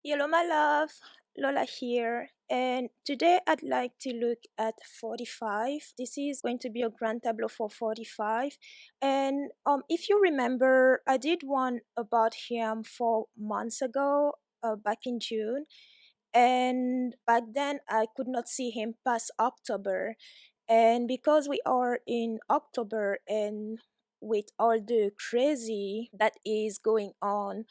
Hello, my love. Lola here. And today I'd like to look at 45. This is going to be a grand tableau for 45. And if you remember, I did one about him 4 months ago, back in June. And back then I could not see him past October. And because we are in October and with all the crazy that is going on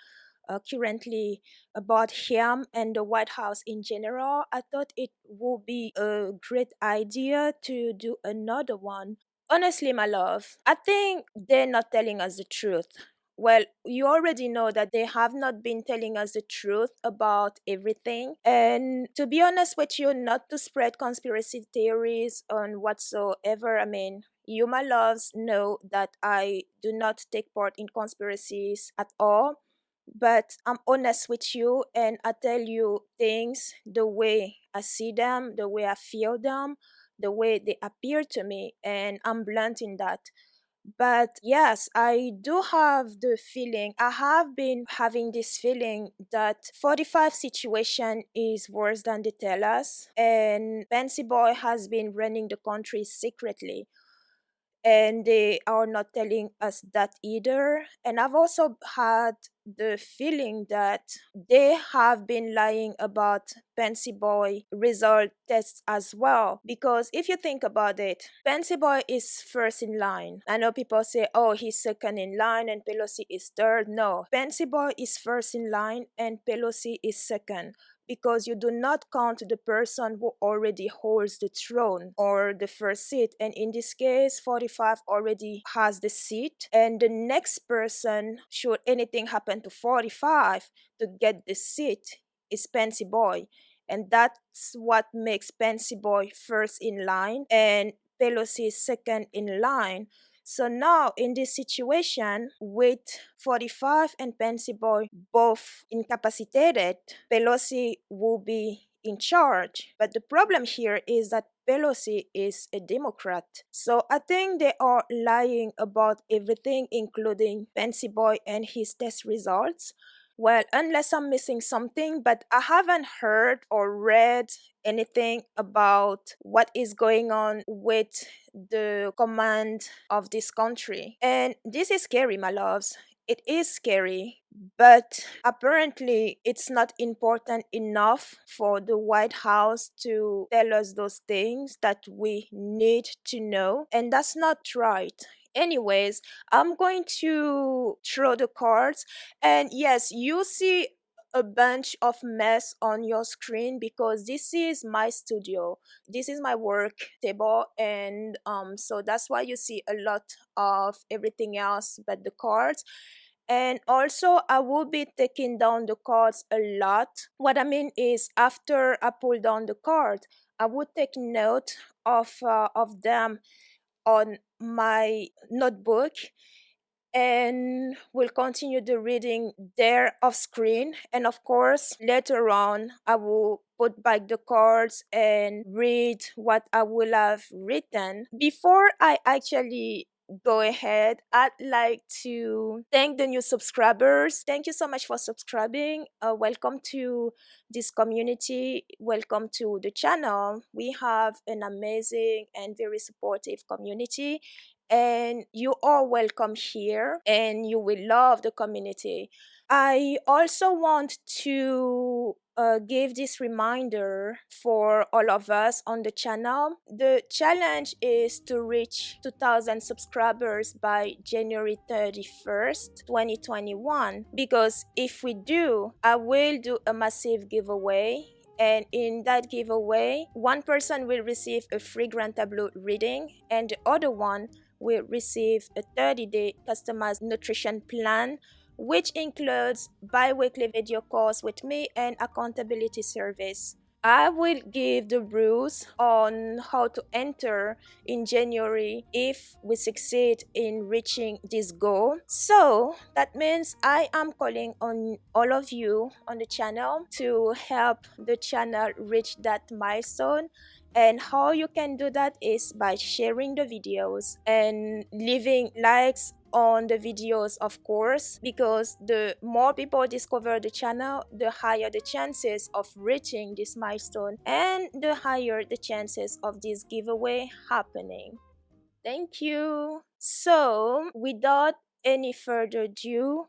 currently about him and the White House in general, I thought it would be a great idea to do another one. Honestly, my love, I think they're not telling us the truth. Well, you already know that they have not been telling us the truth about everything. And to be honest with you, not to spread conspiracy theories on whatsoever, I mean, you, my loves, know that I do not take part in conspiracies at all, but I'm honest with you and I tell you things the way I see them, the way I feel them, the way they appear to me, and I'm blunt in that. But yes, I do have the feeling, I have been having this feeling that 45 situation is worse than they tell us, and Fancy Boy has been running the country secretly and they are not telling us that either. And I've also had the feeling that they have been lying about Fancy Boy result tests as well. Because if you think about it, Fancy Boy is first in line. I know people say, oh, he's second in line and Pelosi is third. No, Fancy Boy is first in line and Pelosi is second, because you do not count the person who already holds the throne or the first seat. And in this case, 45 already has the seat. And the next person, should anything happen to 45 to get the seat, is Pansy Boy. And that's what makes Pansy Boy first in line and Pelosi second in line. So now, in this situation, with 45 and Pansy Boy both incapacitated, Pelosi will be in charge. But the problem here is that Pelosi is a Democrat. So I think they are lying about everything, including Pansy Boy and his test results. Well, unless I'm missing something, but I haven't heard or read anything about what is going on with the command of this country. And this is scary, my loves. It is scary, but apparently it's not important enough for the White House to tell us those things that we need to know, and that's not right. Anyways, I'm going to throw the cards, and yes, you see a bunch of mess on your screen because this is my studio, this is my work table, and so that's why you see a lot of everything else but the cards. And also, I will be taking down the cards a lot. What I mean is, after I pull down the card, I would take note of them on my notebook, and will continue the reading there off screen. And of course, later on, I will put back the cards and read what I will have written. Before I actually go ahead, I'd like to thank the new subscribers. Thank you so much for subscribing. Welcome to this community. Welcome to the channel. We have an amazing and very supportive community, and you are welcome here and you will love the community. I also want to give this reminder for all of us on the channel. The challenge is to reach 2,000 subscribers by January 31st, 2021. Because if we do, I will do a massive giveaway. And in that giveaway, one person will receive a free Grand Tableau reading, and the other one will receive a 30-day customized nutrition plan, which includes bi-weekly video calls with me and accountability service. I will give the rules on how to enter in January if we succeed in reaching this goal. So that means I am calling on all of you on the channel to help the channel reach that milestone. And how you can do that is by sharing the videos and leaving likes on the videos, of course, because the more people discover the channel, the higher the chances of reaching this milestone and the higher the chances of this giveaway happening. Thank you. So, without any further ado,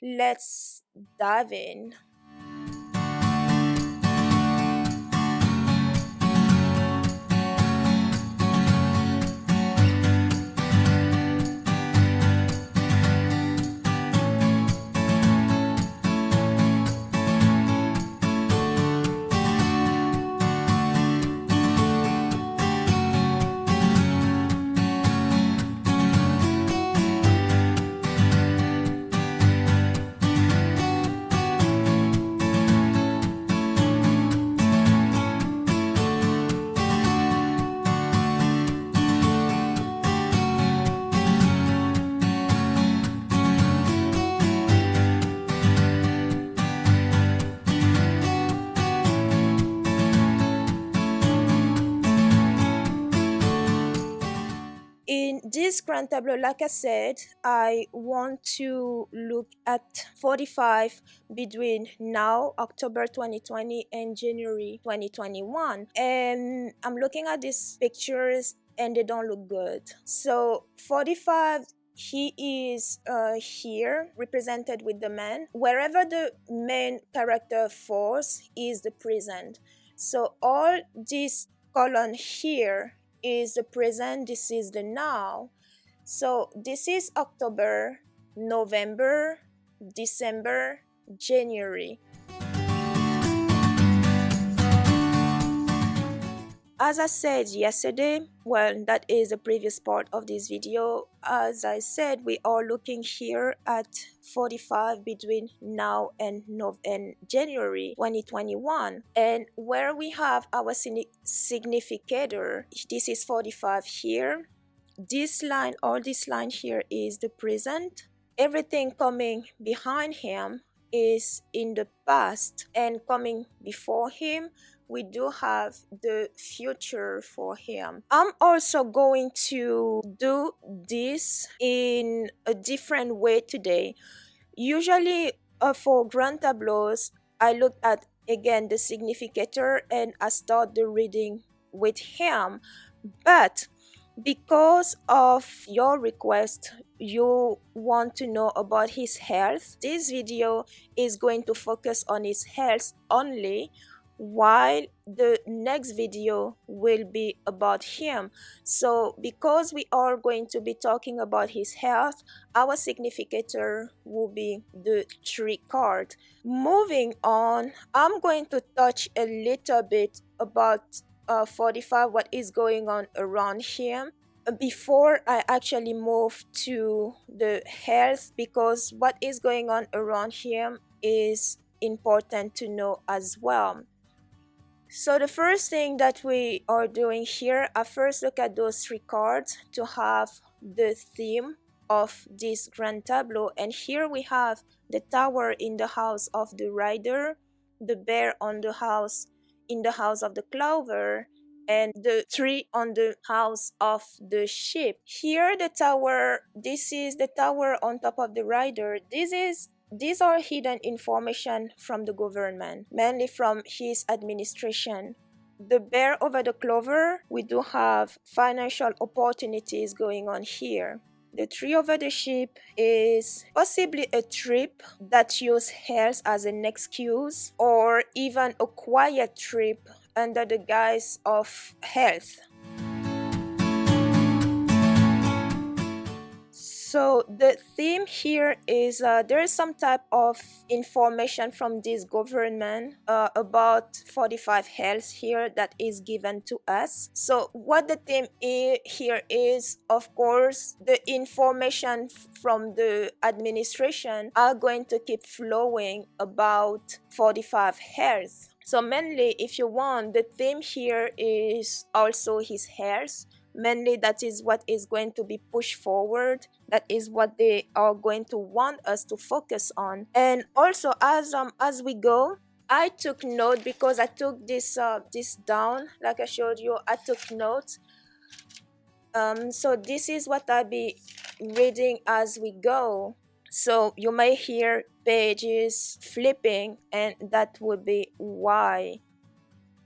let's dive in. In this grand tableau, like I said, I want to look at 45 between now, October 2020, and January 2021. And I'm looking at these pictures and they don't look good. So 45, he is here represented with the man. Wherever the main character falls is the present. So all this column here is the present, this is the now. So this is October, November, December, January. As I said yesterday, well, that is the previous part of this video. As I said, we are looking here at 45 between now and January 2021. And where we have our significator, this is 45 here. This line, or this line here, is the present. Everything coming behind him is in the past, and coming before him, we do have the future for him. I'm also going to do this in a different way today. Usually for grand tableaus, I look at again the significator and I start the reading with him. But because of your request, you want to know about his health, this video is going to focus on his health only, while the next video will be about him. So because we are going to be talking about his health, our significator will be the 3 card. Moving on, I'm going to touch a little bit about 45, what is going on around him, before I actually move to the health, because what is going on around him is important to know as well. So the first thing that we are doing here, I first look at those 3 cards to have the theme of this grand tableau. And here we have the tower in the house of the rider, the bear on the house in the house of the clover, and the tree on the house of the sheep. Here the tower, this is the tower on top of the rider. These are hidden information from the government, mainly from his administration. The bear over the clover, we do have financial opportunities going on here. The tree over the sheep is possibly a trip that uses health as an excuse, or even a quiet trip under the guise of health. So the theme here is there is some type of information from this government about 45 health here that is given to us. So what the theme here is, of course, the information from the administration are going to keep flowing about 45 health. So mainly, if you want, the theme here is also his health. Mainly, that is what is going to be pushed forward. That is what they are going to want us to focus on. And also, as we go, I took note, because I took this down, like I showed you. I took notes. So this is what I'll be reading as we go. So you may hear pages flipping, and that would be why.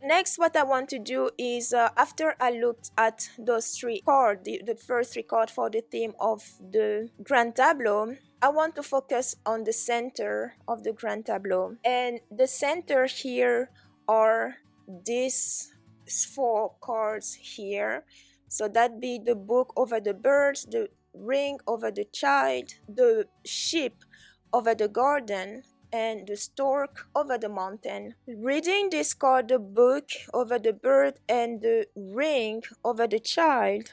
Next, what I want to do is after I looked at those three chords, the first three chords for the theme of the Grand Tableau, I want to focus on the center of the Grand Tableau. And the center here are these four chords here. So that be the book over the birds, the ring over the child, the sheep over the garden, and the stork over the mountain. Reading this card, the book over the bird and the ring over the child,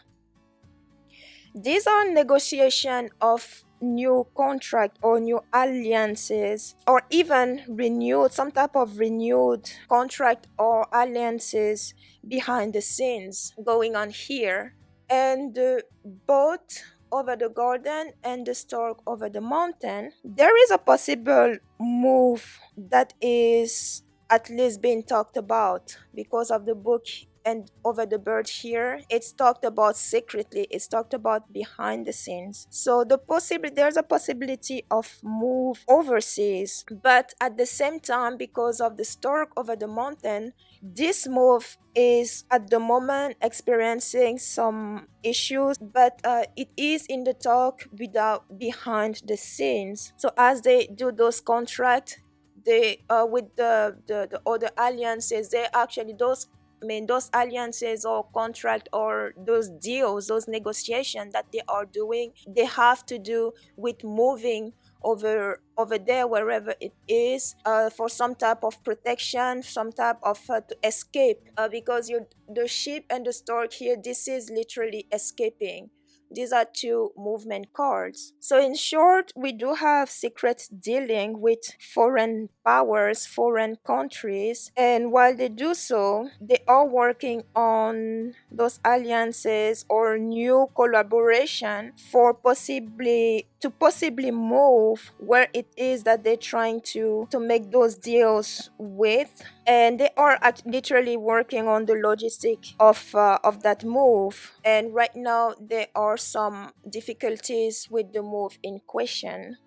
these are negotiation of new contract or new alliances, or even renewed, some type of renewed contract or alliances behind the scenes going on here. And the boat over the garden and the stork over the mountain, there is a possible move that is at least being talked about because of the book. And over the bird here, it's talked about secretly, it's talked about behind the scenes. So there's a possibility of move overseas, but at the same time, because of the stork over the mountain, this move is at the moment experiencing some issues, but it is in the talk without behind the scenes. So as they do those contracts, they with the other alliances, they actually those alliances or contract or those deals, those negotiations that they are doing, they have to do with moving over there wherever it is, for some type of protection, some type of to escape, because the sheep and the stork here, this is literally escaping. These are two movement cards. So in short, we do have secret dealing with foreign powers, foreign countries, and while they do so, they are working on those alliances or new collaboration for possibly move where it is that they're trying to make those deals with, and they are literally working on the logistic of that move. And right now there are some difficulties with the move in question.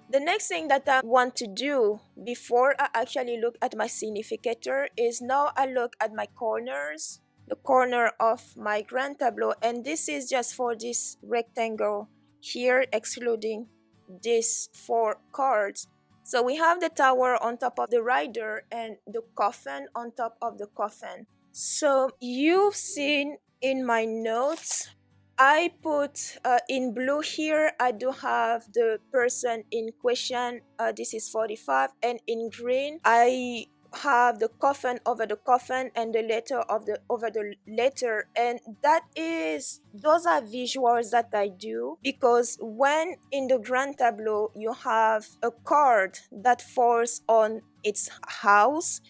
The next thing that I want to do before I actually look at my significator is now I look at my corners, the corner of my grand tableau, and this is just for this rectangle here, excluding these four cards. So we have the tower on top of the rider and the coffin on top of the coffin. So you've seen in my notes, I put in blue here, I do have the person in question, this is 45, and in green, I have the coffin over the coffin and the letter over the letter. And those are visuals that I do, because when in the grand tableau you have a card that falls on its house,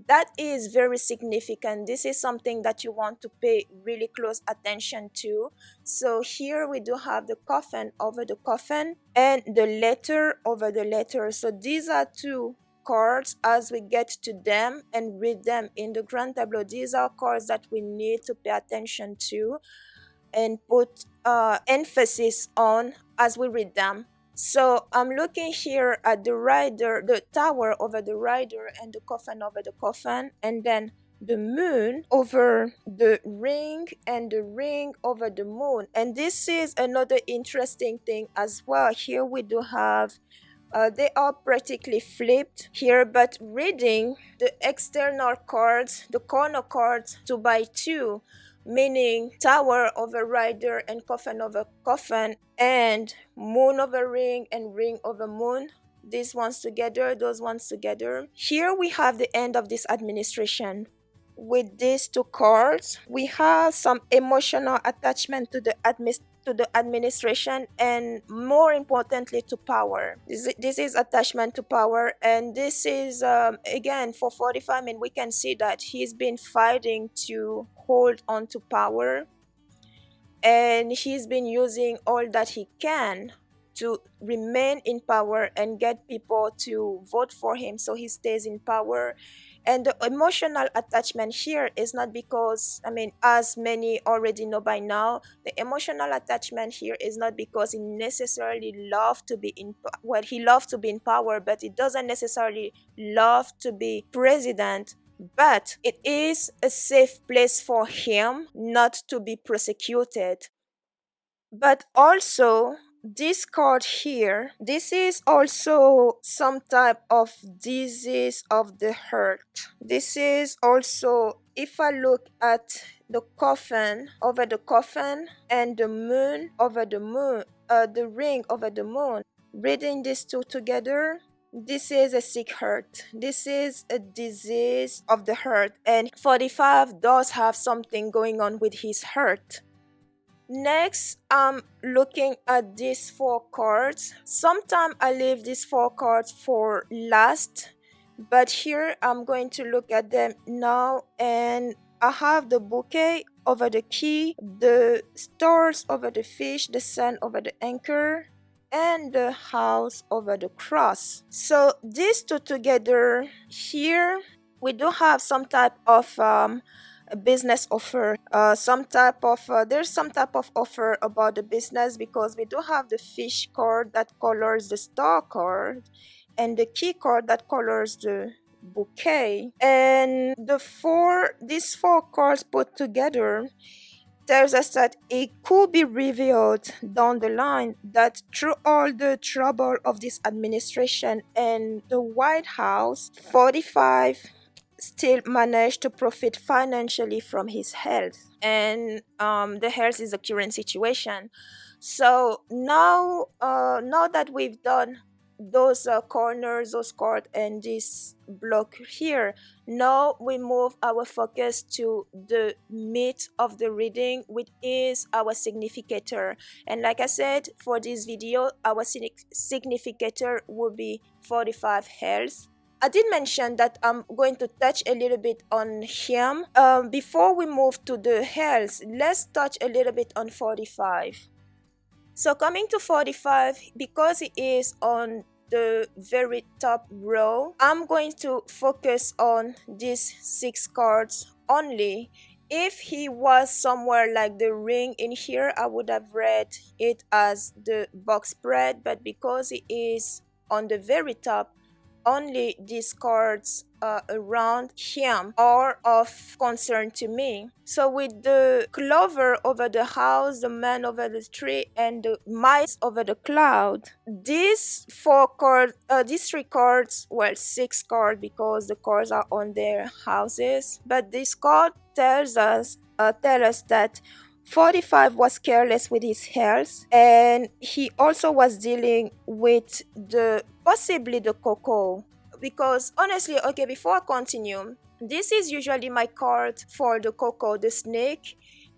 that is very significant. This is something that you want to pay really close attention to. So here we do have the coffin over the coffin and the letter over the letter. So these are two cards. As we get to them and read them in the grand tableau, these are cards that we need to pay attention to and put emphasis on as we read them. So I'm looking here at the rider, the tower over the rider, and the coffin over the coffin, and then the moon over the ring and the ring over the moon. And this is another interesting thing as well. Here we do have they are practically flipped here, but reading the external cards, the corner cards 2 by 2, meaning tower over rider and coffin over coffin, and moon over ring and ring over moon. These ones together, those ones together. Here we have the end of this administration. With these two cards, we have some emotional attachment to the administration, and more importantly to power. This is attachment to power, and this is again for 45. I mean, we can see that he's been fighting to hold on to power, and he's been using all that he can to remain in power and get people to vote for him so he stays in power. And the emotional attachment here is not because, I mean, as many already know by now, the emotional attachment here is not because he necessarily loved to be in, well, he loved to be in power, but he doesn't necessarily love to be president. But it is a safe place for him not to be prosecuted. But also, this card here, this is also some type of disease of the heart. This is also, if I look at the coffin over the coffin and the moon over the moon, the ring over the moon, reading these two together, this is a sick heart. This is a disease of the heart. And 45 does have something going on with his heart. Next, I'm looking at these four cards. Sometimes I leave these four cards for last, but here I'm going to look at them now. And I have the bouquet over the key, the stars over the fish, the sun over the anchor, and the house over the cross. So these two together here, we do have some type of a business offer, some type of there's some type of offer about the business, because we do have the fish card that colors the star card and the key card that colors the bouquet. And these four cards put together tells us that it could be revealed down the line that through all the trouble of this administration and the White House, 45 still managed to profit financially from his health. And the health is the current situation. So now that we've done those corners, those cards, and this block here, now we move our focus to the meat of the reading, which is our significator. And like I said, for this video, our significator will be 45 health. I did mention that I'm going to touch a little bit on him. Before we move to the health, let's touch a little bit on 45. So coming to 45, because he is on the very top row, I'm going to focus on these 6 cards only. If he was somewhere like the ring in here, I would have read it as the box spread, but because he is on the very top, only these cards around him are of concern to me. So with the clover over the house, the man over the tree, and the mice over the cloud, these 3 cards, well, 6 cards, because the cards are on their houses, but this card tells us that 45 was careless with his health, and he also was dealing with possibly the cocoa. Because honestly, okay, before I continue, this is usually my card for the cocoa, the snake,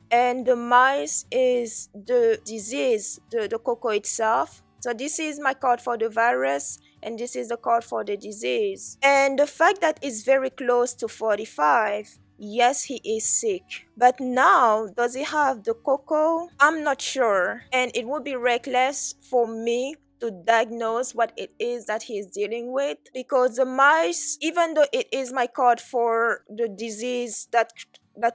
and the mice is the disease, the cocoa itself. So this is my card for the virus, and this is the card for the disease. And the fact that it's very close to 45, yes, he is sick. But now, does he have the cocoa? I'm not sure. And it would be reckless for me to diagnose what it is that he is dealing with, because the mice, even though it is my card for the disease that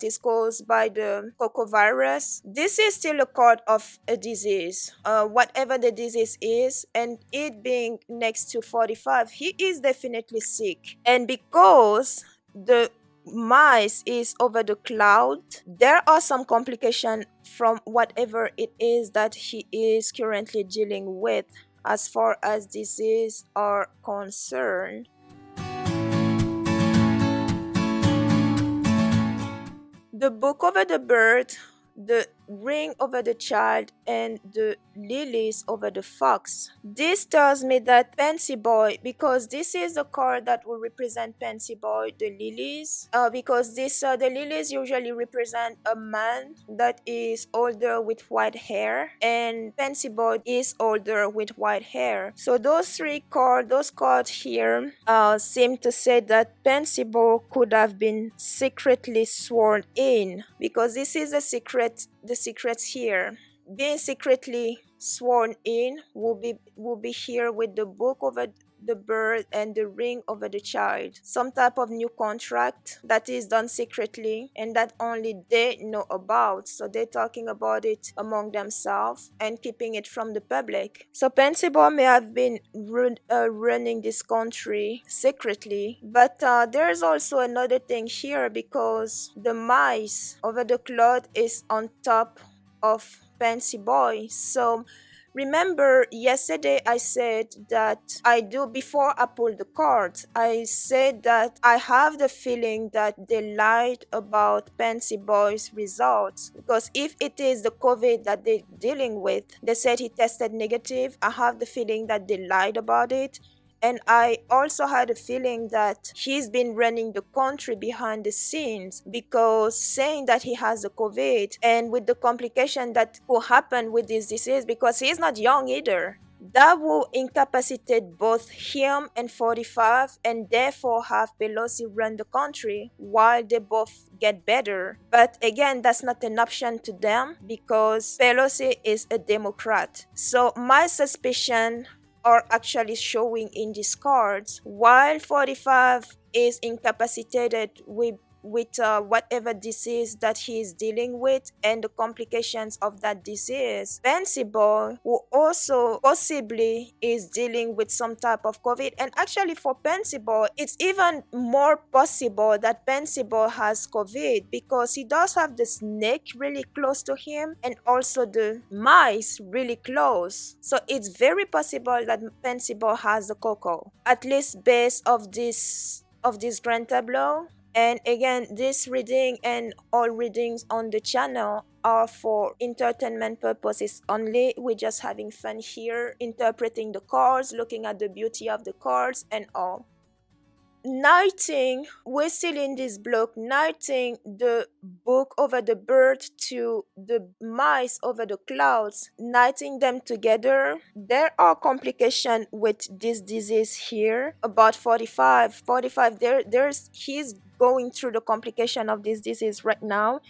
is caused by the cocoa virus, this is still a card of a disease, whatever the disease is. And it being next to 45, he is definitely sick. And because the mice is over the cloud, there are some complications from whatever it is that he is currently dealing with as far as disease are concerned. The book over the bird, the ring over the child, and the lilies over the fox. This tells me that Pansy Boy, because this is the card that will represent Pansy Boy, the lilies, because the lilies usually represent a man that is older with white hair, and Pansy Boy is older with white hair. So those cards here seem to say that Pansy Boy could have been secretly sworn in, because this is the secrets here. Being secretly sworn in will be here with the book over the bird and the ring over the child. Some type of new contract that is done secretly and that only they know about. So they're talking about it among themselves and keeping it from the public. So Pensible may have been running this country secretly, but there's also another thing here because the mice over the cloth is on top of Fancy Boy. So remember yesterday I said that before I pulled the cards, I said that I have the feeling that they lied about Fancy Boy's results, because if it is the COVID that they're dealing with, they said he tested negative. I have the feeling that they lied about it. And I also had a feeling that he's been running the country behind the scenes, because saying that he has the COVID and with the complication that could happen with this disease, because he's not young either, that will incapacitate both him and 45 and therefore have Pelosi run the country while they both get better. But again, that's not an option to them because Pelosi is a Democrat. So my suspicion are actually showing in these cards. While 45 is incapacitated with whatever disease that he is dealing with and the complications of that disease, Pensible, who also possibly is dealing with some type of COVID. And actually for Pensible, it's even more possible that Pensible has COVID because he does have the snake really close to him and also the mice really close. So it's very possible that Pensible has the cocoa, at least based of this Grand Tableau. And again, this reading and all readings on the channel are for entertainment purposes only. We're just having fun here, interpreting the cards, looking at the beauty of the cards and all. Knighting, we're still in this block, knighting the book over the bird to the mice over the clouds, knighting them together. There are complications with this disease here. About 45, he's going through the complication of this disease right now.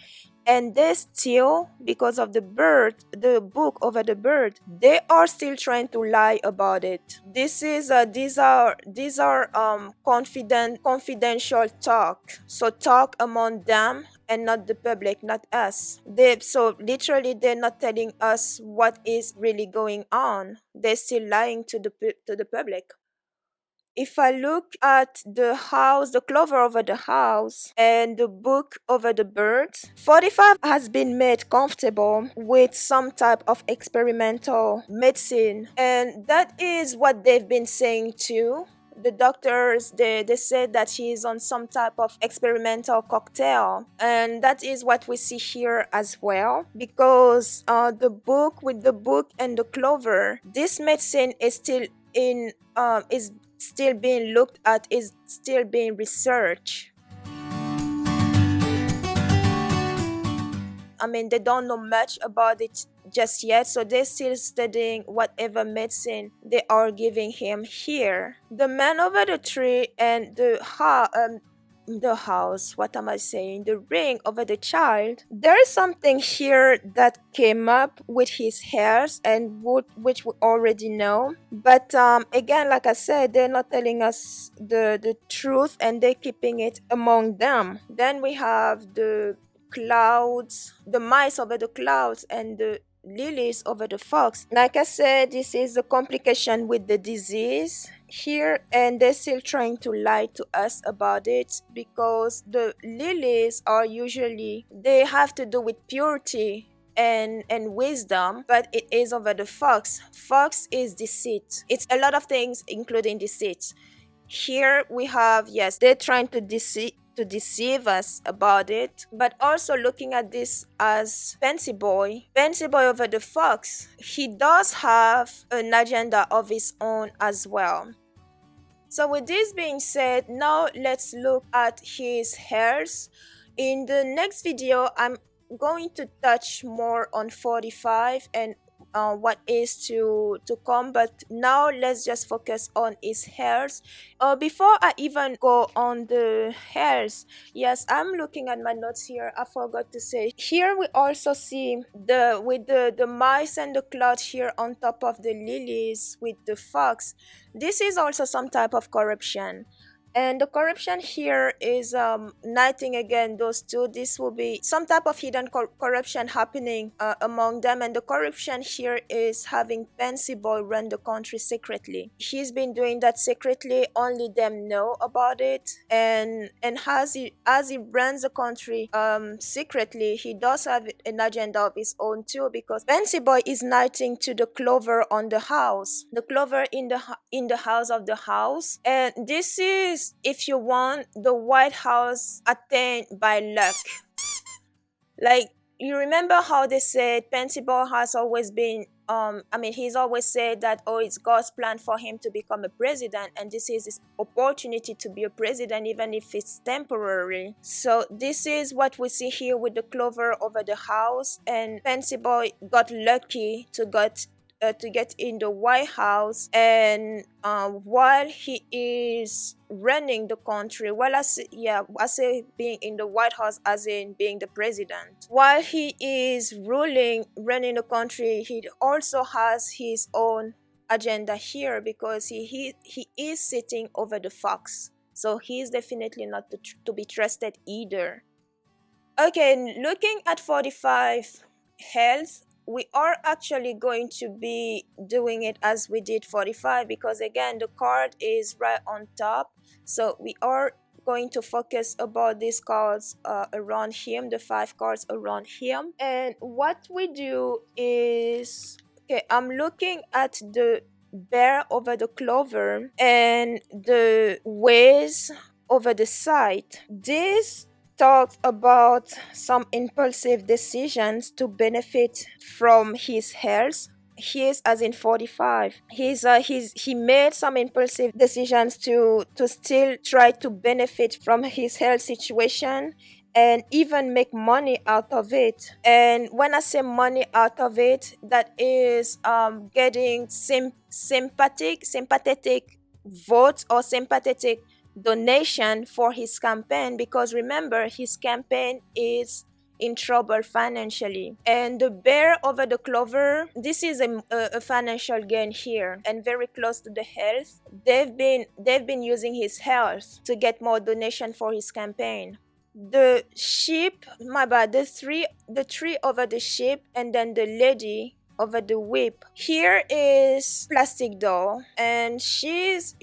And they still, because of the book over the bird, they are still trying to lie about it. These are confidential talk. So talk among them and not the public, not us. So literally they're not telling us what is really going on. They're still lying to the public. If I look at the house, the clover over the house and the book over the birds, 45 has been made comfortable with some type of experimental medicine. And that is what they've been saying too. The doctors, they said that he's on some type of experimental cocktail, and that is what we see here as well, because the book with the book and the clover, this medicine is still being looked at, is still being researched. I mean, they don't know much about it just yet, so they're still studying whatever medicine they are giving him here. The man over the tree and the house, what am I saying? The ring over the child. There is something here that came up with his hairs and which we already know. But again, like I said, they're not telling us the truth and they're keeping it among them. Then we have the clouds, the mice over the clouds and the lilies over the fox. Like I said, this is a complication with the disease here, and they're still trying to lie to us about it because the lilies are usually, they have to do with purity and wisdom, but it is over the fox. Fox is deceit. It's a lot of things including deceit. Here we have, yes, they're trying to deceive us about it, but also looking at this as Fancy Boy over the fox, he does have an agenda of his own as well. So with this being said, now let's look at his hairs. In the next video, I'm going to touch more on 45 and what is to come. But now let's just focus on his health. Before I even go on the health, yes, I'm looking at my notes here. I forgot to say here we also see the mice and the cloud here on top of the lilies with the fox. This is also some type of corruption. And the corruption here is uniting again those two. This will be some type of hidden corruption happening among them. And the corruption here is having Pensibol run the country secretly. He's been doing that secretly. Only them know about it. And as he runs the country secretly, he does have an agenda of his own too. Because Pensibol is knighting to the clover on the house, the clover in the house of the house. And this is, if you want, the White House attained by luck. Like, you remember how they said Pensibol has always been he's always said that, oh, it's God's plan for him to become a president, and this is his opportunity to be a president, even if it's temporary. So this is what we see here with the clover over the house, and Pensibol got lucky to get in the White House. And while he is running the country, I say being in the White House as in being the president. While he is running the country, he also has his own agenda here, because he is sitting over the fox. So he is definitely not to be trusted either. Okay, looking at 45 health, we are actually going to be doing it as we did 45, because again the card is right on top. So we are going to focus about these cards around him, the 5 cards around him. And what we do is, okay, I'm looking at the bear over the clover and the ways over the side. This talks about some impulsive decisions to benefit from his health. His, as in 45. He made some impulsive decisions to still try to benefit from his health situation and even make money out of it. And when I say money out of it, that is getting sympathetic votes or sympathetic donation for his campaign, because remember, his campaign is in trouble financially. And the bear over the clover, this is a financial gain here, and very close to the health. They've been using his health to get more donation for his campaign. The sheep, my bad, the tree over the sheep, and then the lady over the whip. Here is Plastic Doll, and she's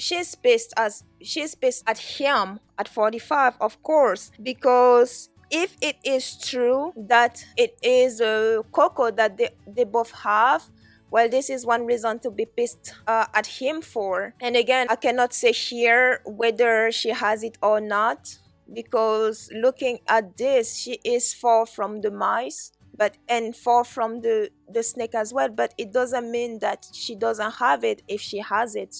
pissed at him at 45, of course, because if it is true that it is a cocoa that they both have, well, this is one reason to be pissed at him for. And again, I cannot say here whether she has it or not, because looking at this, she is far from the mice, and far from the snake as well. But it doesn't mean that she doesn't have it if she has it,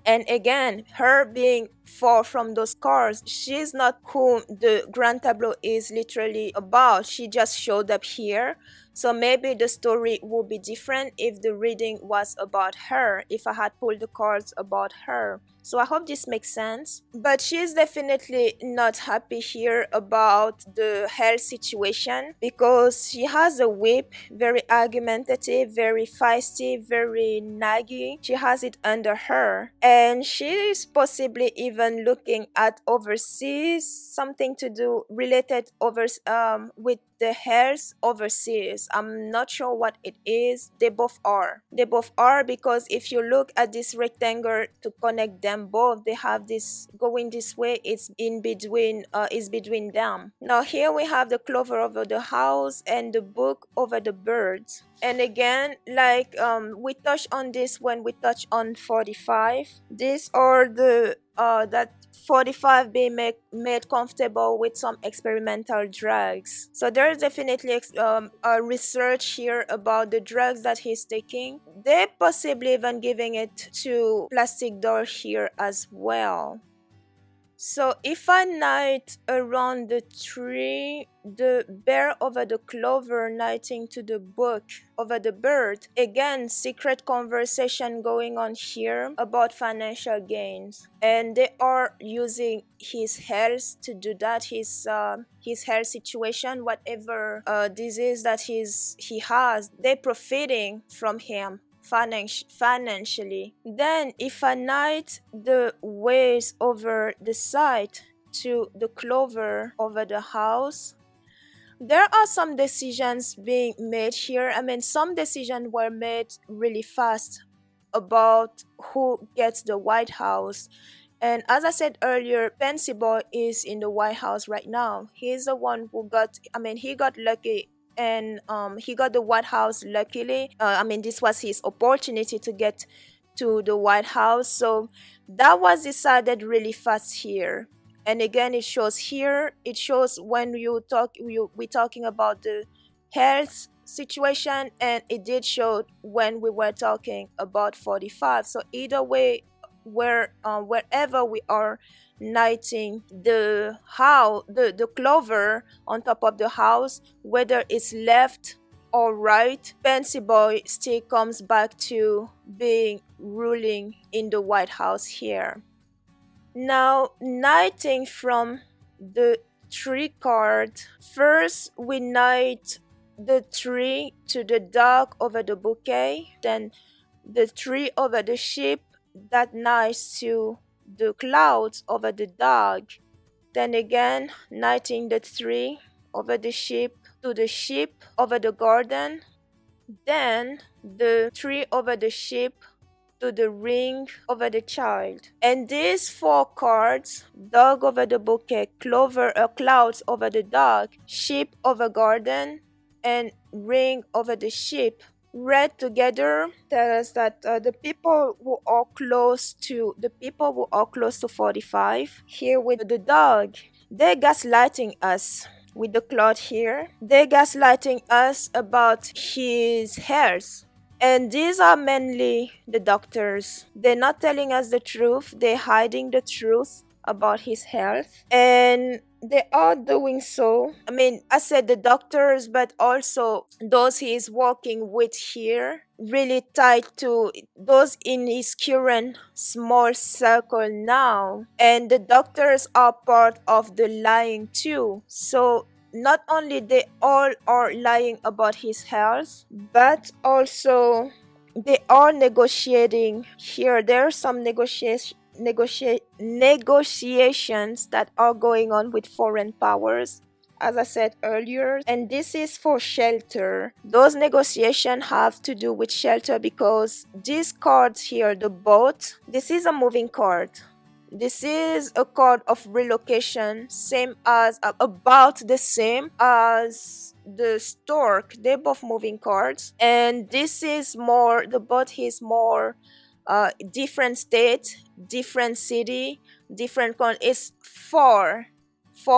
And again, her being far from those cars, she's not who the Grand Tableau is literally about. She just showed up here. So maybe the story would be different if the reading was about her, if I had pulled the cards about her. So I hope this makes sense. But she's definitely not happy here about the health situation, because she has a whip, very argumentative, very feisty, very naggy. She has it under her. And she's possibly even looking at overseas, something to do related with the health overseas. I'm not sure what it is. They both are, because if you look at this rectangle to connect them both, they have this going this way. It's in between, is between them. Now here we have the clover over the house and the book over the birds. And again, like we touched on this when we touched on 45. These are the that 45 being made comfortable with some experimental drugs. So there's definitely a research here about the drugs that he's taking. They're possibly even giving it to Plastic Doll here as well. So if I knight around the tree, the bear over the clover knighting to the book over the bird, again, secret conversation going on here about financial gains. And they are using his health to do that, his health situation, whatever disease that he has, they're profiting from him financially. Then if a knight the ways over the side to the clover over the house, there are some decisions being made here. I mean, some decisions were made really fast about who gets the White House. And as I said earlier, Pensibo is in the White House right now. He's the one who he got lucky, and he got the White House luckily. This was his opportunity to get to the White House. So that was decided really fast here. And again, it shows here, it shows when we're talking about the health situation, and it did show when we were talking about 45. So either way, wherever we are knighting the clover on top of the house, whether it's left or right, Fancy Boy still comes back to being ruling in the White House here. Now, knighting from the tree card, first we knight the tree to the dog over the bouquet, then the tree over the sheep, that knights to the clouds over the dog, then again knighting the tree over the sheep to the sheep over the garden, then the tree over the sheep to the ring over the child. And these four cards, dog over the bouquet, clouds over the dog, sheep over garden, and ring over the sheep, read together, tell us that the people who are close to 45 here with the dog, they're gaslighting us with the cloud here. They're gaslighting us about his hairs. And these are mainly the doctors. They're not telling us the truth. They're hiding the truth about his health. And they are doing so. I mean, I said the doctors, but also those he is working with here, really tied to those in his current small circle now. And the doctors are part of the lying too. So not only they all are lying about his health, but also they are negotiating here. There are some negotiations that are going on with foreign powers, as I said earlier, and this is for shelter. Those negotiations have to do with shelter because these cards here, the boat, this is a moving card. This is a card of relocation, about the same as the stork. They're both moving cards, and this is more, the boat is more different state, different city, different it's far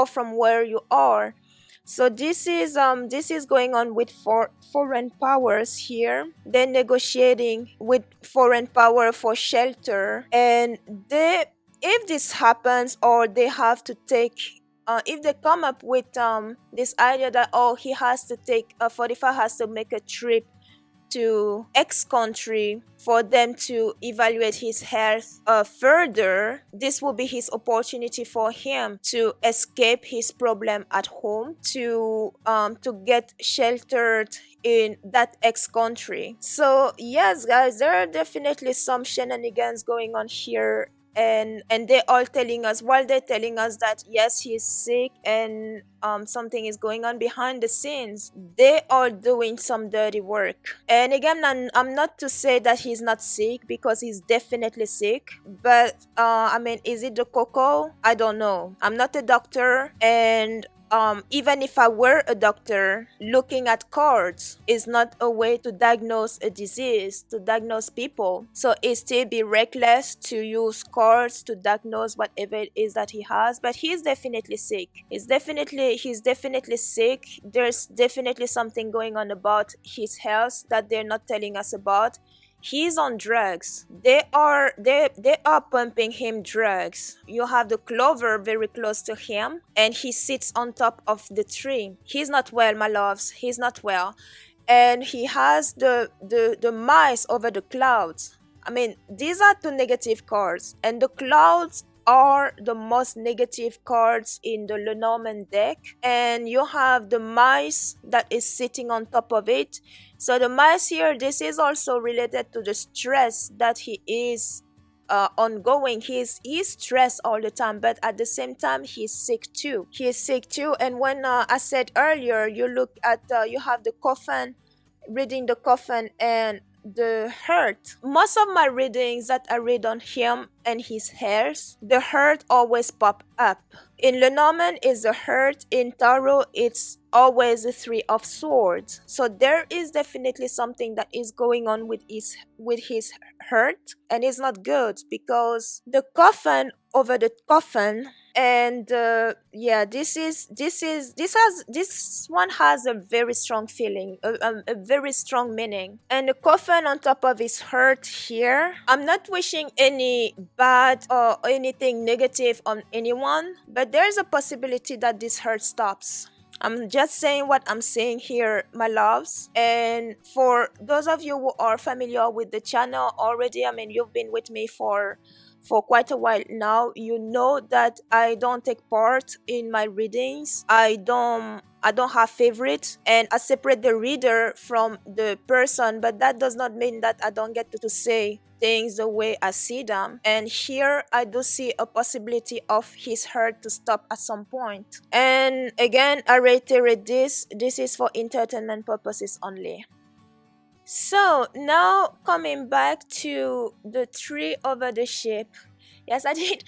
from where you are. So this is going on with foreign powers here. They're negotiating with foreign power for shelter, and if this happens, or they have to take if they come up with this idea that he has to take 45 has to make a trip to X country for them to evaluate his health further, this will be his opportunity for him to escape his problem at home, to get sheltered in that X country. So yes, guys, there are definitely some shenanigans going on here, and they're all telling us, while they're telling us that yes, he's sick and something is going on behind the scenes, they are doing some dirty work. And again, I'm not to say that he's not sick, because he's definitely sick, but is it the cocoa? I don't know. I'm not a doctor, and even if I were a doctor, looking at cards is not a way to diagnose a disease, to diagnose people. So it still be reckless to use cards to diagnose whatever it is that he has. But he's definitely sick. He's definitely sick. There's definitely something going on about his health that they're not telling us about. He's on drugs. They are pumping him drugs. You have the clover very close to him, and he sits on top of the tree. He's not well, my loves. He's not well. And he has the mice over the clouds. I mean, these are two negative cards, and the clouds are the most negative cards in the Lenormand deck. And you have the mice that is sitting on top of it. So the mice here, this is also related to the stress that he is ongoing. He's stressed all the time, but at the same time he's sick too. He is sick too. And when I said earlier, you look at you have the coffin, reading the coffin and the hurt. Most of my readings that I read on him and his hairs, the hurt always pop up. In Lenormand is the hurt. In tarot, it's always the Three of Swords. So there is definitely something that is going on with his hurt, and it's not good because the coffin over the coffin. And yeah, this one has a very strong feeling, a very strong meaning. And the coffin on top of his hurt here, I'm not wishing any bad or anything negative on anyone, but there's a possibility that this hurt stops. I'm just saying what I'm saying here, my loves. And for those of you who are familiar with the channel already, I mean, you've been with me for quite a while now, you know that I don't take part in my readings. I don't have favorites, and I separate the reader from the person, but that does not mean that I don't get to say things the way I see them. And here I do see a possibility of his hurt to stop at some point. And again, I reiterate this is for entertainment purposes only. So now coming back to the tree over the ship. Yes, I did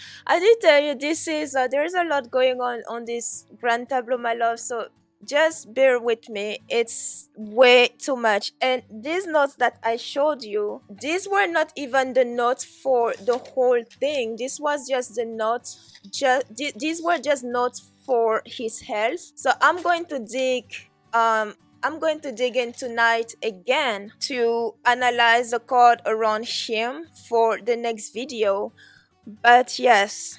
tell you this is there's a lot going on this grand tableau, my love. So just bear with me. It's way too much. And these notes that I showed you, these were not even the notes for the whole thing. This was just the notes. These were just notes for his health. So I'm going to dig in tonight again to analyze the card around him for the next video. But yes,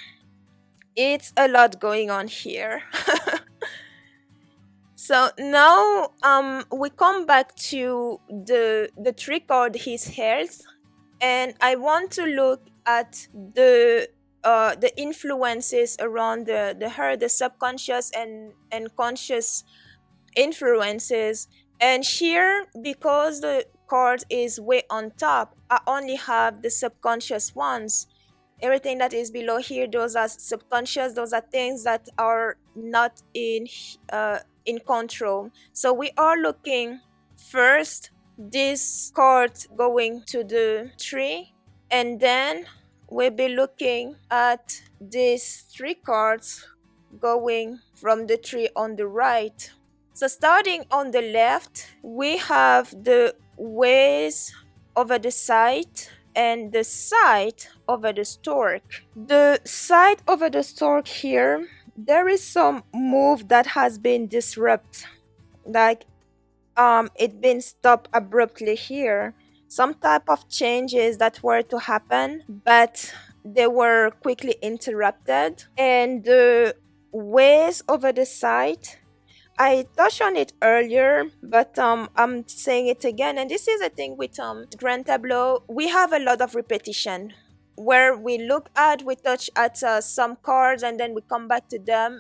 it's a lot going on here. So now we come back to the trick card, his health, and I want to look at the influences around the her, the subconscious and conscious influences. And here, because the card is way on top, I only have the subconscious ones. Everything that is below here, those are subconscious. Those are things that are not in control. So we are looking first this card going to the tree, and then we'll be looking at these three cards going from the tree on the right. So starting on the left, we have the ways over the site and the site over the stork. The site over the stork here, there is some move that has been disrupted, like it been stopped abruptly here. Some type of changes that were to happen, but they were quickly interrupted. And the ways over the site, I touched on it earlier, but I'm saying it again. And this is a thing with Grand Tableau. We have a lot of repetition where we touch at some cards, and then we come back to them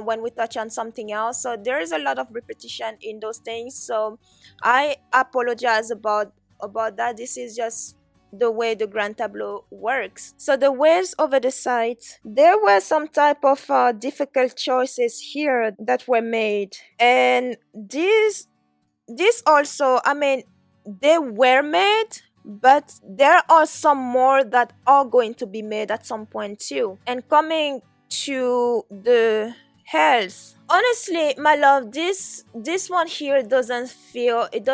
when we touch on something else. So there is a lot of repetition in those things. So I apologize about that. This is just the way the Grand Tableau works. So the ways over the site, there were some type of difficult choices here that were made. And this also, I mean, they were made, but there are some more that are going to be made at some point too. And coming to the health, honestly, my love, this one here doesn't feel good.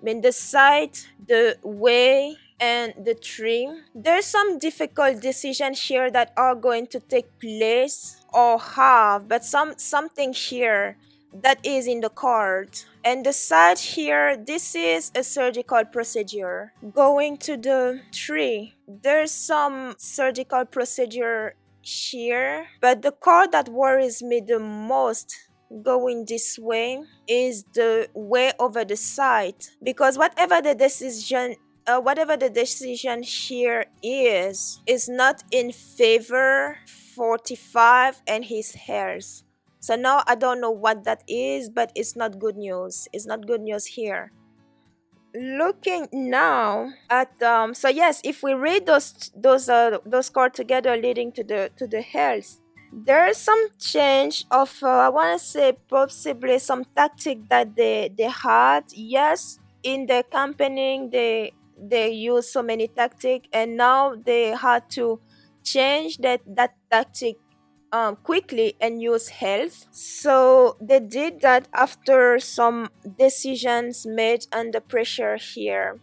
I mean, the site, the way, and the tree, there's some difficult decisions here that are going to take place or have, but something here that is in the card. And the side here, this is a surgical procedure. Going to the tree, there's some surgical procedure here, but the card that worries me the most going this way is the way over the side, because whatever the decision here is not in favor 45 and his heirs. So now I don't know what that is, but it's not good news. It's not good news here. Looking now at so yes, if we read those cards together leading to the heirs, there's some change of I want to say possibly some tactic that they had. Yes, in the campaigning they used so many tactic, and now they had to change that tactic quickly and use health. So they did that after some decisions made under pressure here.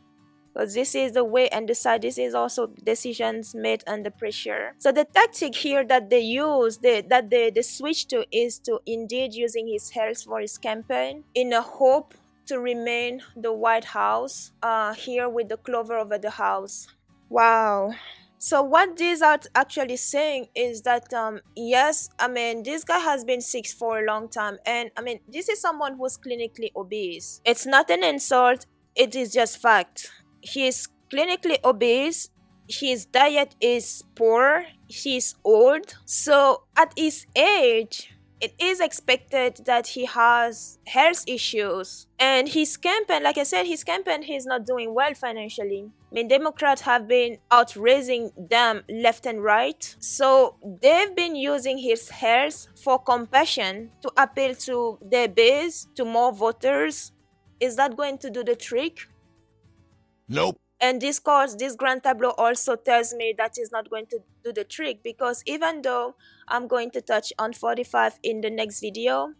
Because this is the way, and the side, this is also decisions made under pressure. So the tactic here that they use, that they switch to, is to indeed using his health for his campaign in a hope to remain the White House, here with the clover over the house. Wow. So what these are actually saying is that yes, I mean, this guy has been sick for a long time, and I mean, this is someone who's clinically obese. It's not an insult, it is just fact. He's clinically obese, his diet is poor, he's old, so at his age it is expected that he has health issues. And his campaign, like I said, his campaign, he's not doing well financially. I mean, Democrats have been outraising them left and right. So they've been using his health for compassion to appeal to their base, to more voters. Is that going to do the trick? Nope. And this Grand Tableau also tells me that is not going to do the trick, because even though I'm going to touch on 45 in the next video,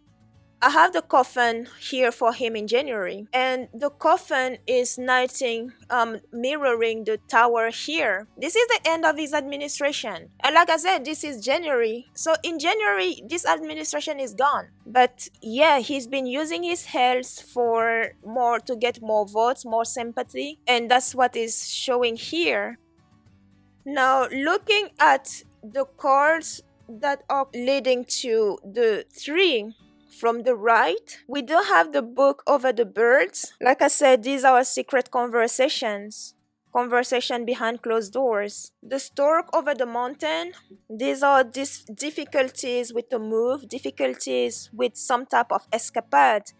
I have the coffin here for him in January, and the coffin is mirroring the tower here. This is the end of his administration, and like I said, this is January, so in January this administration is gone. But yeah, he's been using his health for to get more votes, more sympathy, and that's what is showing here. Now, looking at the cards that are leading to the tree, from the right, we do have the book over the birds. Like I said, these are secret conversations. Conversation behind closed doors. The stork over the mountain. These are difficulties with the move, difficulties with some type of escapade.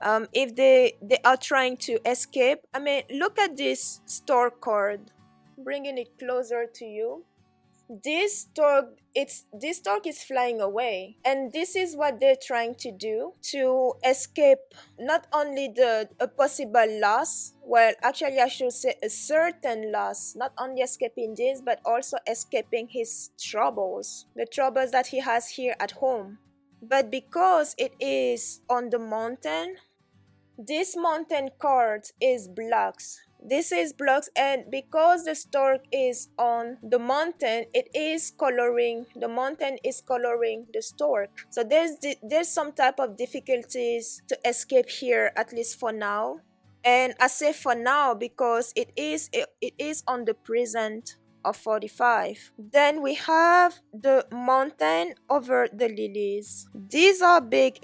If they are trying to escape. I mean, look at this stork card. Bringing it closer to you. This stork is flying away, and this is what they're trying to do to escape not only a possible loss, well, actually I should say a certain loss, not only escaping this but also escaping his troubles, the troubles that he has here at home. But because it is on the mountain, this mountain card is blocks. This is blocks, and because the stork is on the mountain, the mountain is coloring the stork. So there's some type of difficulties to escape here, at least for now. And I say for now because it is on the present of 45. Then we have the mountain over the lilies. These are big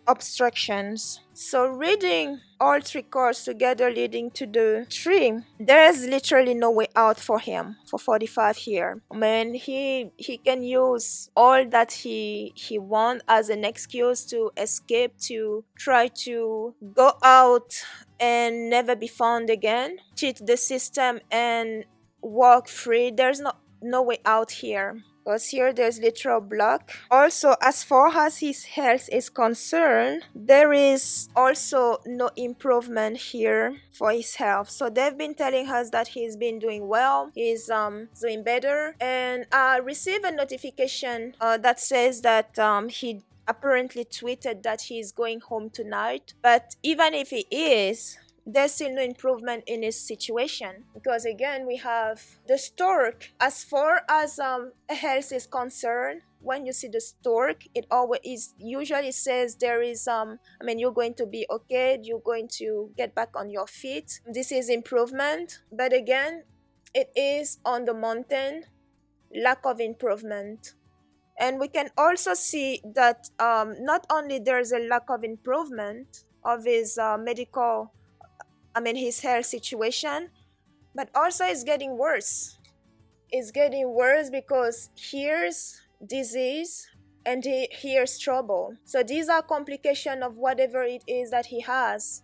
obstructions. So reading all three cards together leading to the tree, there is literally no way out for him, for 45 here. I mean, he can use all that he wants as an excuse to escape, to try to go out and never be found again, cheat the system and walk free. There's no way out here, because here there's literal block. Also, as far as his health is concerned, there is also no improvement here for his health. So they've been telling us that he's been doing well, he's doing better, and I received a notification that says that he apparently tweeted that he's going home tonight. But even if he is, there's still no improvement in his situation, because again we have the stork. As far as health is concerned, when you see the stork, it always usually says there is you're going to be okay, you're going to get back on your feet. This is improvement, but again, it is on the mountain, lack of improvement. And we can also see that not only there's a lack of improvement of his his health situation, but also it's getting worse. It's getting worse because here's disease and here's trouble. So these are complications of whatever it is that he has.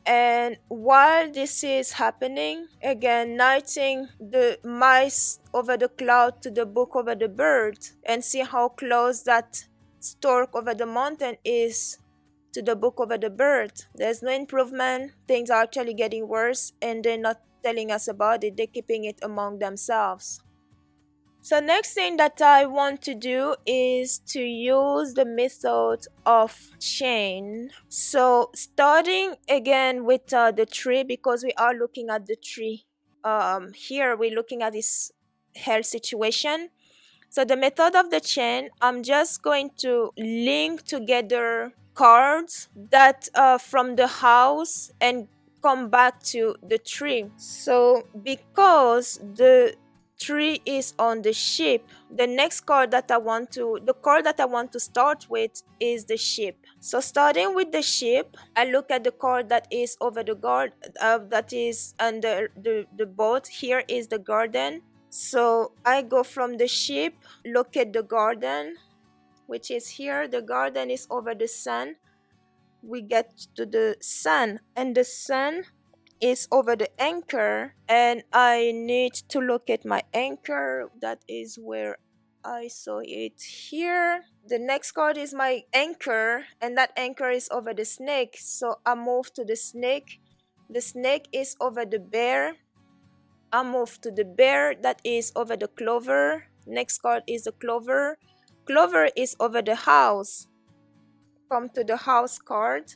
And while this is happening, again, knighting the mice over the cloud to the book over the bird, and see how close that stork over the mountain is to the book over the bird. There's no improvement. Things are actually getting worse, and they're not telling us about it. They're keeping it among themselves. So next thing that I want to do is to use the method of chain. So starting again with the tree, because we are looking at the tree. Here we're looking at this health situation. So the method of the chain, I'm just going to link together cards that from the house and come back to the tree. So because the tree is on the ship, the next card that the card that I want to start with is the ship. So starting with the ship, I look at the card that is over the guard, that is under the boat. Here is the garden. So I go from the ship, look at the garden, which is here. The garden is over the sun. We get to the sun, and the sun is over the anchor, and I need to look at my anchor. That is where I saw it here. The next card is my anchor, and that anchor is over the snake. So I move to the snake. The snake is over the bear. I move to the bear, that is over the clover. Next card is the clover. Clover is over the house. Come to the house card,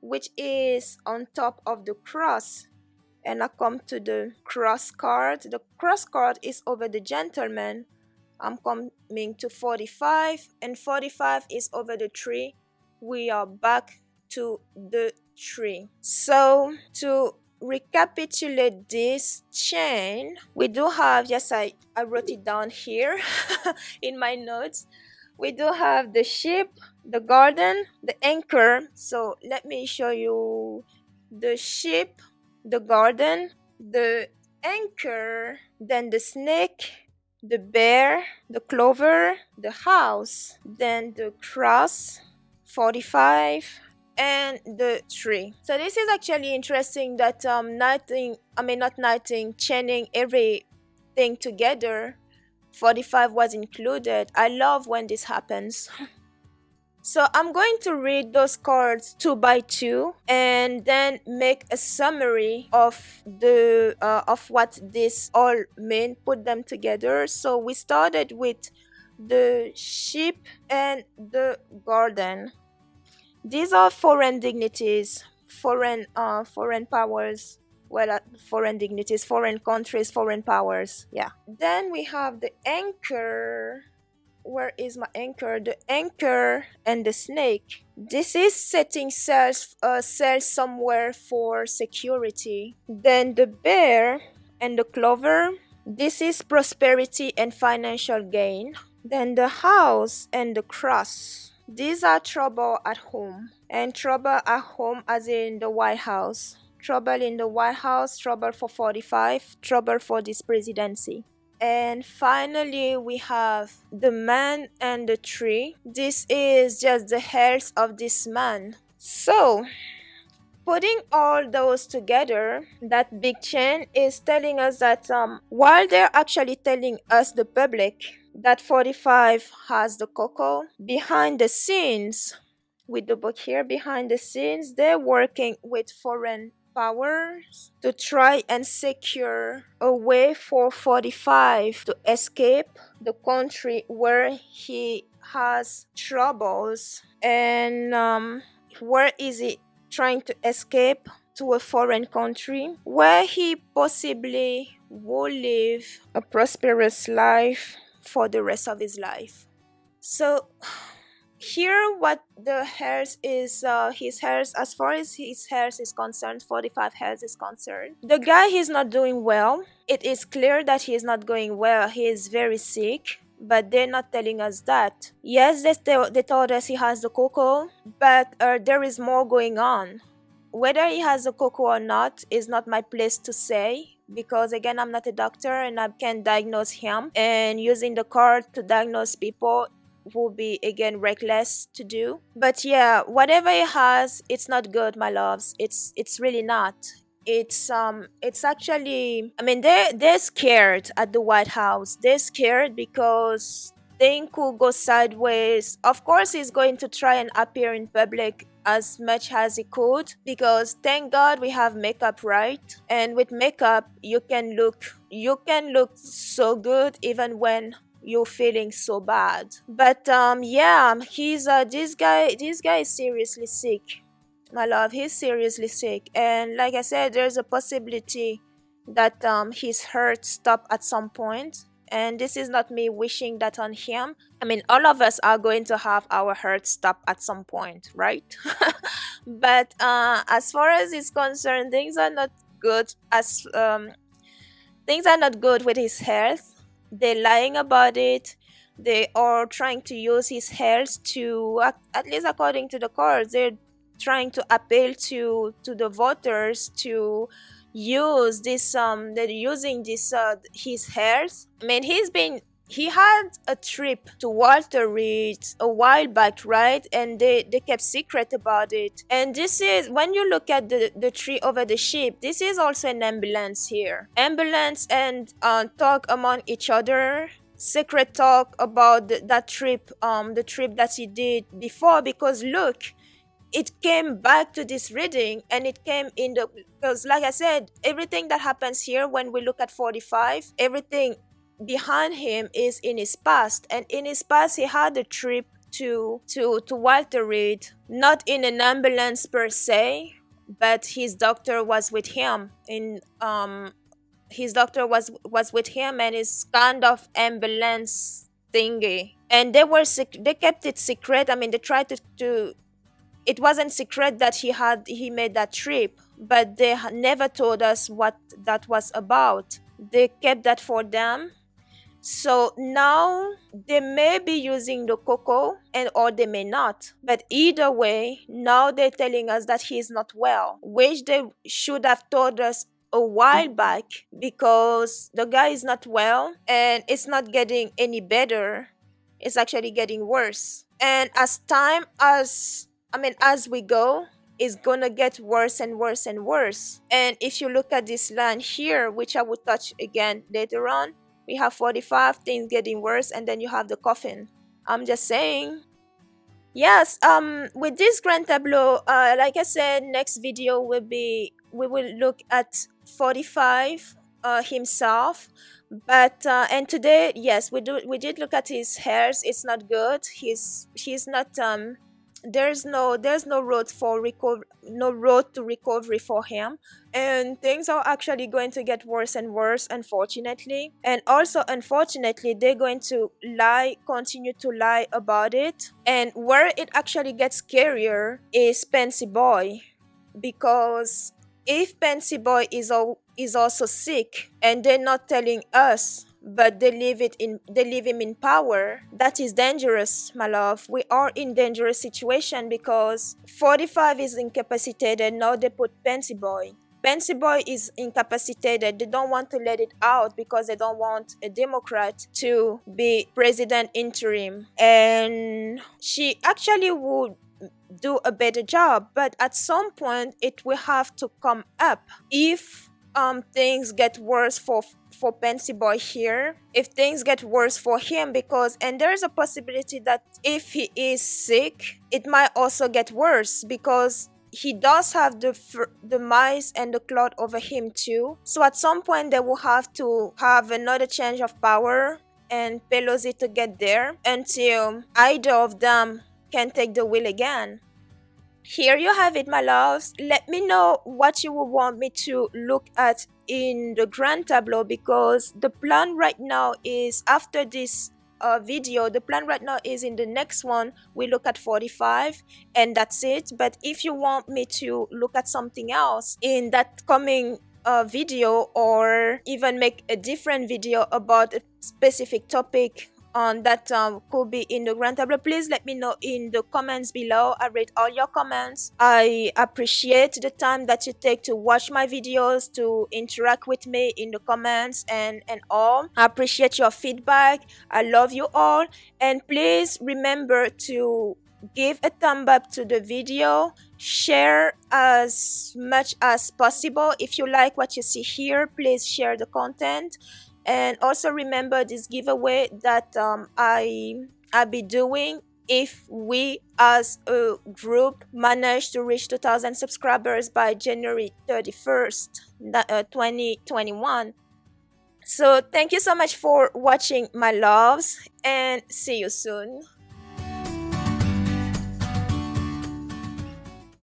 which is on top of the cross. And I come to the cross card. The cross card is over the gentleman. I'm coming to 45, and 45 is over the tree. We are back to the tree. So to recapitulate this chain, we do have, yes, I wrote it down here in my notes. We do have the ship, the garden, the anchor. So let me show you the ship, the garden, the anchor, then the snake, the bear, the clover, the house, then the cross, 45, and the tree. So this is actually interesting that chaining everything together, 45 was included. I love when this happens. So I'm going to read those cards 2 by 2 and then make a summary of what this all mean, put them together. So we started with the sheep and the garden. These are foreign dignities, foreign powers. Well, foreign dignities, foreign countries, foreign powers. Yeah. Then we have the anchor. Where is my anchor? The anchor and the snake. This is setting sails somewhere for security. Then the bear and the clover. This is prosperity and financial gain. Then the house and the cross. These are trouble at home. And trouble at home as in the White House. Trouble in the White House, trouble for 45, trouble for this presidency. And finally, we have the man and the tree. This is just the health of this man. So, putting all those together, that big chain is telling us that while they're actually telling us, the public, that 45 has the cocoa, behind the scenes, with the book here, behind the scenes, they're working with foreign powers to try and secure a way for 45 to escape the country where he has troubles. And where is he trying to escape? To a foreign country where he possibly will live a prosperous life for the rest of his life. So here what the hairs is, his hairs, as far as his hairs is concerned, 45 hairs is concerned, the guy, he's not doing well. It is clear that he is not going well. He is very sick, but they're not telling us that. Yes, they told us he has the cocoa, but there is more going on. Whether he has the cocoa or not is not my place to say, because again, I'm not a doctor and I can't diagnose him, and using the card to diagnose people will be again reckless to do. But yeah, whatever he has, it's not good, my loves. It's really not. It's actually, I mean, they're scared at the White House. They're scared because things could go sideways. Of course, he's going to try and appear in public as much as he could, because thank God we have makeup, right? And with makeup, you can look so good even when you're feeling so bad. But yeah, he's this guy is seriously sick, my love. He's seriously sick, and like I said, there's a possibility that his hurt stop at some point. And this is not me wishing that on him. I mean, all of us are going to have our hurt stop at some point, right? But as far as is concerned, things are not good with his health. They're lying about it. They are trying to use his health to, at least according to the courts, they're trying to appeal to the voters to use this. They're using this his health. I mean, he had a trip to Walter Reed a while back, right? And they kept secret about it. And this is, when you look at the tree over the ship, this is also an ambulance here. Ambulance and talk among each other. Secret talk about that trip, the trip that he did before. Because look, it came back to this reading, and it came in the, because like I said, everything that happens here when we look at 45, everything behind him is in his past. And in his past, he had a trip to Walter Reed, not in an ambulance per se, but his doctor was with him in his doctor was with him, and his kind of ambulance thingy. And they kept it secret. I mean, they tried to it wasn't secret that he made that trip, but they never told us what that was about. They kept that for them. So now they may be using the cocoa, and or they may not. But either way, now they're telling us that he is not well, which they should have told us a while back, because the guy is not well and it's not getting any better. It's actually getting worse. And as we go, it's gonna get worse and worse and worse. And if you look at this line here, which I will touch again later on, we have 45, things getting worse, and then you have the coffin. I'm just saying. Yes, with this grand tableau, like I said, next video we will look at 45 himself. But and today, yes, we did look at his hairs. It's not good. He's not there's no road for no road to recovery for him. And things are actually going to get worse and worse, unfortunately. And also, unfortunately, they're going to continue to lie about it. And where it actually gets scarier is Pensy Boy, because if Pensy Boy is also sick, and they're not telling us, but they leave him in power, that is dangerous, my love. We are in dangerous situation, because 45 is incapacitated. Now they put Pensy Boy. Pensy Boy is incapacitated. They don't want to let it out because they don't want a Democrat to be president interim. And she actually would do a better job, but at some point it will have to come up. If things get worse for Pensy Boy here, if things get worse for him, and there's a possibility that if he is sick, it might also get worse, because he does have the mice and the cloth over him too. So at some point they will have to have another change of power and Pelosi to get there, until either of them can take the wheel again. here you have it, my loves. Let me know what you would want me to look at in the grand tableau, because the plan right now is after this video, the plan right now is in the next one we look at 45 and that's it. But if you want me to look at something else in that coming video, or even make a different video about a specific topic on that could be in the grand tableau, please let me know in the comments below. I read all your comments. I appreciate the time that you take to watch my videos, to interact with me in the comments and all. I appreciate your feedback. I love you all, and please remember to give a thumb up to the video, share as much as possible. If you like what you see here, please share the content. And also remember this giveaway that I'll be doing if we as a group manage to reach 2,000 subscribers by January 31st, 2021. So thank you so much for watching, my loves, and see you soon.